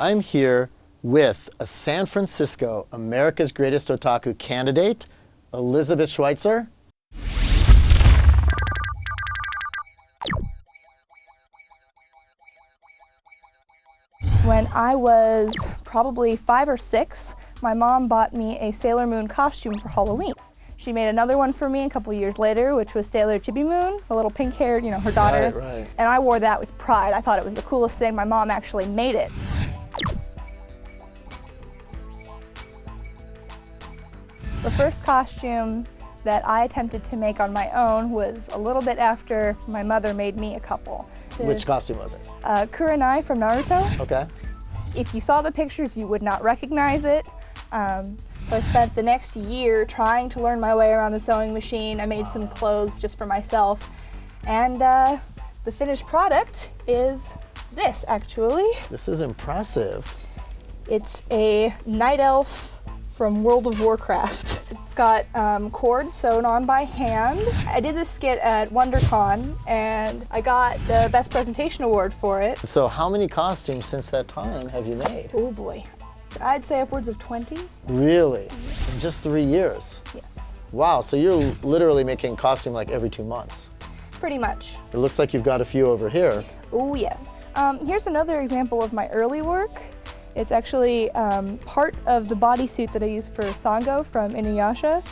I'm here with a San Francisco America's Greatest Otaku candidate, Elizabeth Schweizer. When I was probably 5 or 6, my mom bought me a Sailor Moon costume for Halloween. She made another one for me a couple years later, which was Sailor Chibi Moon, a little pink-haired, her daughter. Right. And I wore that with pride. I thought it was the coolest thing. My mom actually made it. The first costume that I attempted to make on my own was a little bit after my mother made me a couple. Which costume was it? Kurenai from Naruto. Okay. If you saw the pictures, you would not recognize it. So I spent the next year trying to learn my way around the sewing machine. I made some clothes just for myself. And the finished product is this, actually. This is impressive. It's a night elf from World of Warcraft. It's got cords sewn on by hand. I did this skit at WonderCon and I got the Best Presentation Award for it. So how many costumes since that time have you made? Oh boy. I'd say upwards of 20. Really? In just 3 years? Yes. Wow, so you're literally making costume like every 2 months. Pretty much. It looks like you've got a few over here. Oh yes. Here's another example of my early work. It's actually part of the bodysuit that I used for Sango from Inuyasha.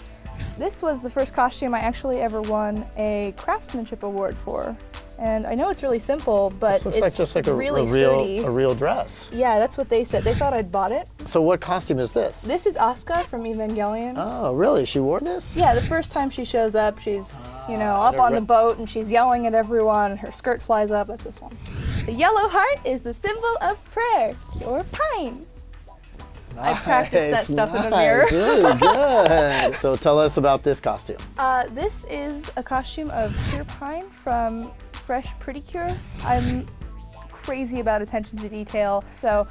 This was the first costume I actually ever won a craftsmanship award for. And I know it's really simple, but this looks it's like just like really a real dress. Yeah, that's what they said. They thought I'd bought it. So what costume is this? This is Asuka from Evangelion. Oh, really? She wore this? Yeah, the first time she shows up, she's, up on the boat and she's yelling at everyone and her skirt flies up. That's this one. The yellow heart is the symbol of prayer. Pure pine. Nice, I practiced that stuff in the mirror. Really good. So tell us about this costume. This is a costume of Pure Pine from Fresh Pretty Cure. I'm crazy about attention to detail, so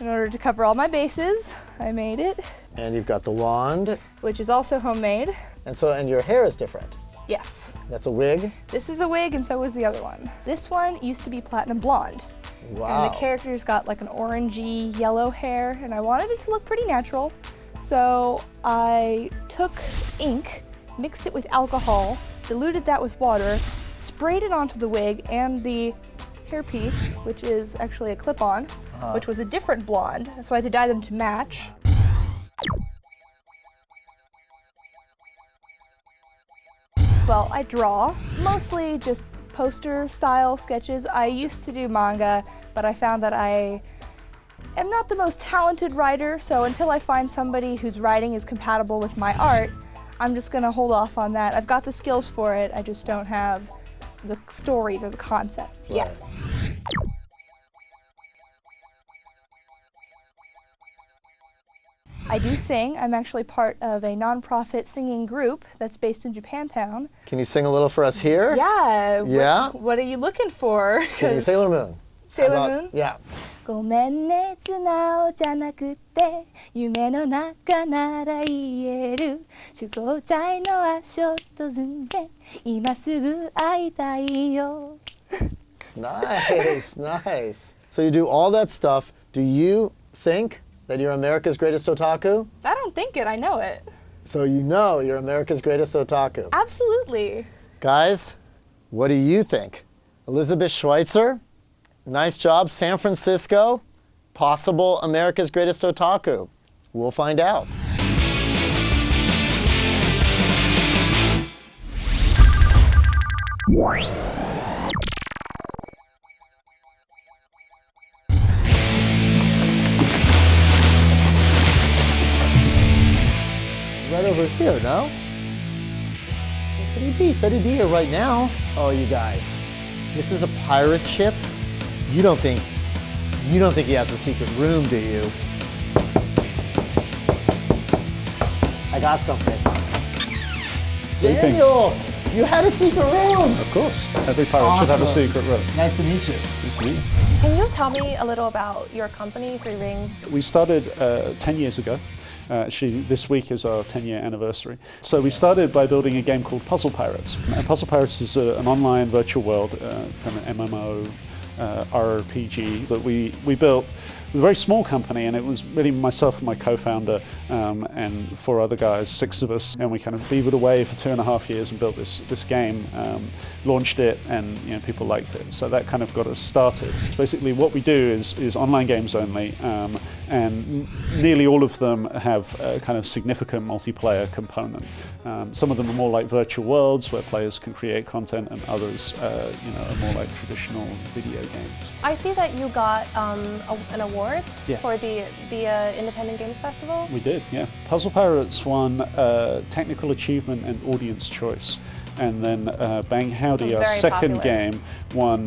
in order to cover all my bases, I made it. And you've got the wand. Which is also homemade. And your hair is different. Yes. That's a wig? This is a wig, and so was the other one. This one used to be platinum blonde. Wow. And the character's got like an orangey yellow hair, and I wanted it to look pretty natural. So I took ink, mixed it with alcohol, diluted that with water, sprayed it onto the wig and the hairpiece, which is actually a clip-on, which was a different blonde, so I had to dye them to match. Well, I draw, mostly just poster-style sketches. I used to do manga, but I found that I am not the most talented writer, so until I find somebody whose writing is compatible with my art, I'm just gonna hold off on that. I've got the skills for it, I just don't have the stories or the concepts yet. I do sing. I'm actually part of a non-profit singing group that's based in Japantown. Can you sing a little for us here? Yeah. Yeah? What are you looking for? Can you Sailor Moon? Sailor Moon? Yeah. ごめんね素直じゃなくて夢の中なら言える集合体の足音寸前今すぐ会いたいよ Nice, nice. So you do all that stuff. Do you think that you're America's Greatest Otaku? I don't think it, I know it. So you know you're America's Greatest Otaku. Absolutely. Guys, what do you think? Elizabeth Schweizer? Nice job, San Francisco. Possible America's Greatest Otaku. We'll find out. Right over here, no? Could he be? Said he'd be here right now. Oh, you guys, this is a pirate ship. You don't think he has a secret room, do you? I got something. Daniel, you had a secret room. Of course, every pirate should have a secret room. Nice to meet you. Nice to meet you. Can you tell me a little about your company, Three Rings? We started 10 years ago. Actually, this week is our 10-year anniversary. So we started by building a game called Puzzle Pirates. Puzzle Pirates is an online virtual world, kind of MMO RPG that we built with a very small company, and it was really myself and my co-founder and 4 other guys, 6 of us, and we kind of beavered away for 2.5 years and built this game, launched it, and people liked it. So that kind of got us started. So basically what we do is online games only, and nearly all of them have a kind of significant multiplayer component. Some of them are more like virtual worlds where players can create content, and others are more like traditional video games. I see that you got an award for the Independent Games Festival. We did, yeah. Puzzle Pirates won Technical Achievement and Audience Choice. And then Bang Howdy, our second game, won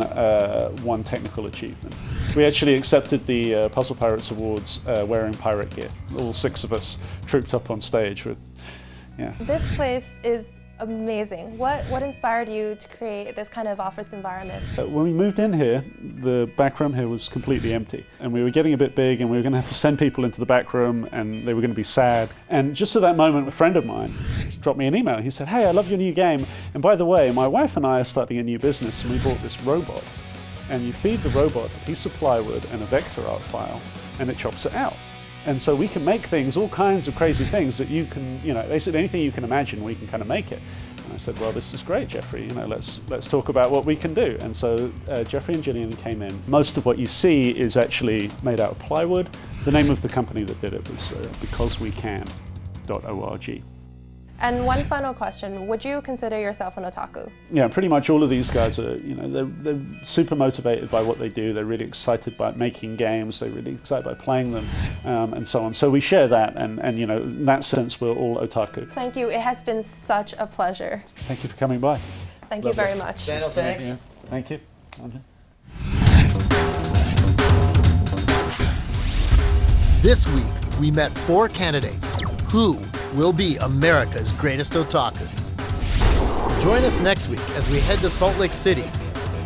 Technical Achievement. We actually accepted the Puzzle Pirates Awards wearing pirate gear. All 6 of us trooped up on stage with, This place is amazing. What inspired you to create this kind of office environment? When we moved in here, the back room here was completely empty, and we were getting a bit big, and we were going to have to send people into the back room, and they were going to be sad. And just at that moment, a friend of mine dropped me an email. He said, "Hey, I love your new game, and by the way, my wife and I are starting a new business, and we bought this robot. And you feed the robot a piece of plywood and a vector art file, and it chops it out. And so we can make things, all kinds of crazy things that you can, basically anything you can imagine, we can kind of make it." And I said, "Well, this is great, Jeffrey. Let's talk about what we can do." And so Jeffrey and Gillian came in. Most of what you see is actually made out of plywood. The name of the company that did it was becausewecan.org. And one final question, would you consider yourself an otaku? Yeah, pretty much all of these guys are, they're super motivated by what they do. They're really excited by making games. They're really excited by playing them, and so on. So we share that, and in that sense, we're all otaku. Thank you. It has been such a pleasure. Thank you for coming by. Thank you very much. Daniel, thanks. Yeah, thank you. Okay. This week, we met 4 candidates who will be America's greatest otaku. Join us next week as we head to Salt Lake City,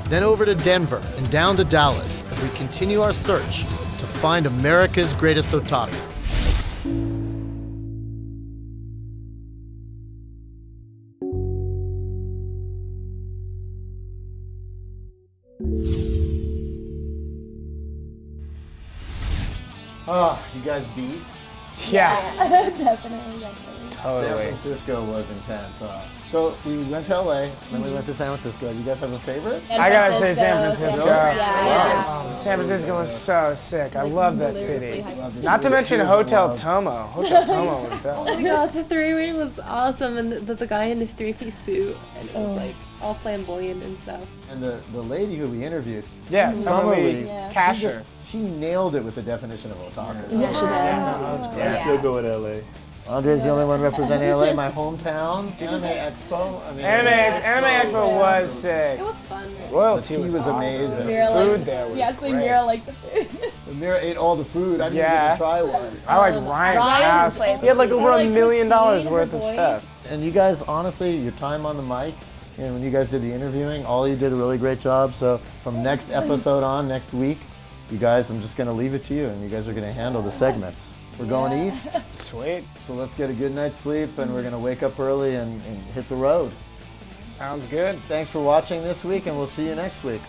then over to Denver and down to Dallas as we continue our search to find America's greatest otaku. Oh, you guys beat? Yeah, Definitely. San totally. Francisco was intense, huh? So we went to LA, then we went to San Francisco. You guys have a favorite? I gotta say San Francisco. Yeah. Oh, San Francisco was so sick. I love that city. Loved it. Not to mention Tourism Hotel love. Tomo. Hotel Tomo was Oh dope. my gosh, the 3-way was awesome, and the guy in his 3-piece suit, and it was like all flamboyant and stuff. And the lady who we interviewed, Yeah, Summerly, Yeah. Casher. she nailed it with the definition of otaku. Yeah, she did. Yeah. Still go with LA. Andre's the only one representing LA, my hometown. Anime Expo. I mean, Anime Expo was It sick. was fun. the Royalty tea was was awesome. amazing. Food there was Yeah, so great. Mira liked the food. Mira ate all the food. I didn't Yeah. even try one. I like Ryan's Ryan's house. place He had like over I like $1 million Christine, worth her of voice. stuff. And you guys, honestly, your time on the mic, and when you guys did the interviewing, all you did a really great job. So from next episode on, next week, you guys, I'm just going to leave it to you, and you guys are going to handle the segments. We're going east, Sweet. so let's get a good night's sleep, and we're going to wake up early and hit the road. Sounds good. Thanks for watching this week, and we'll see you next week.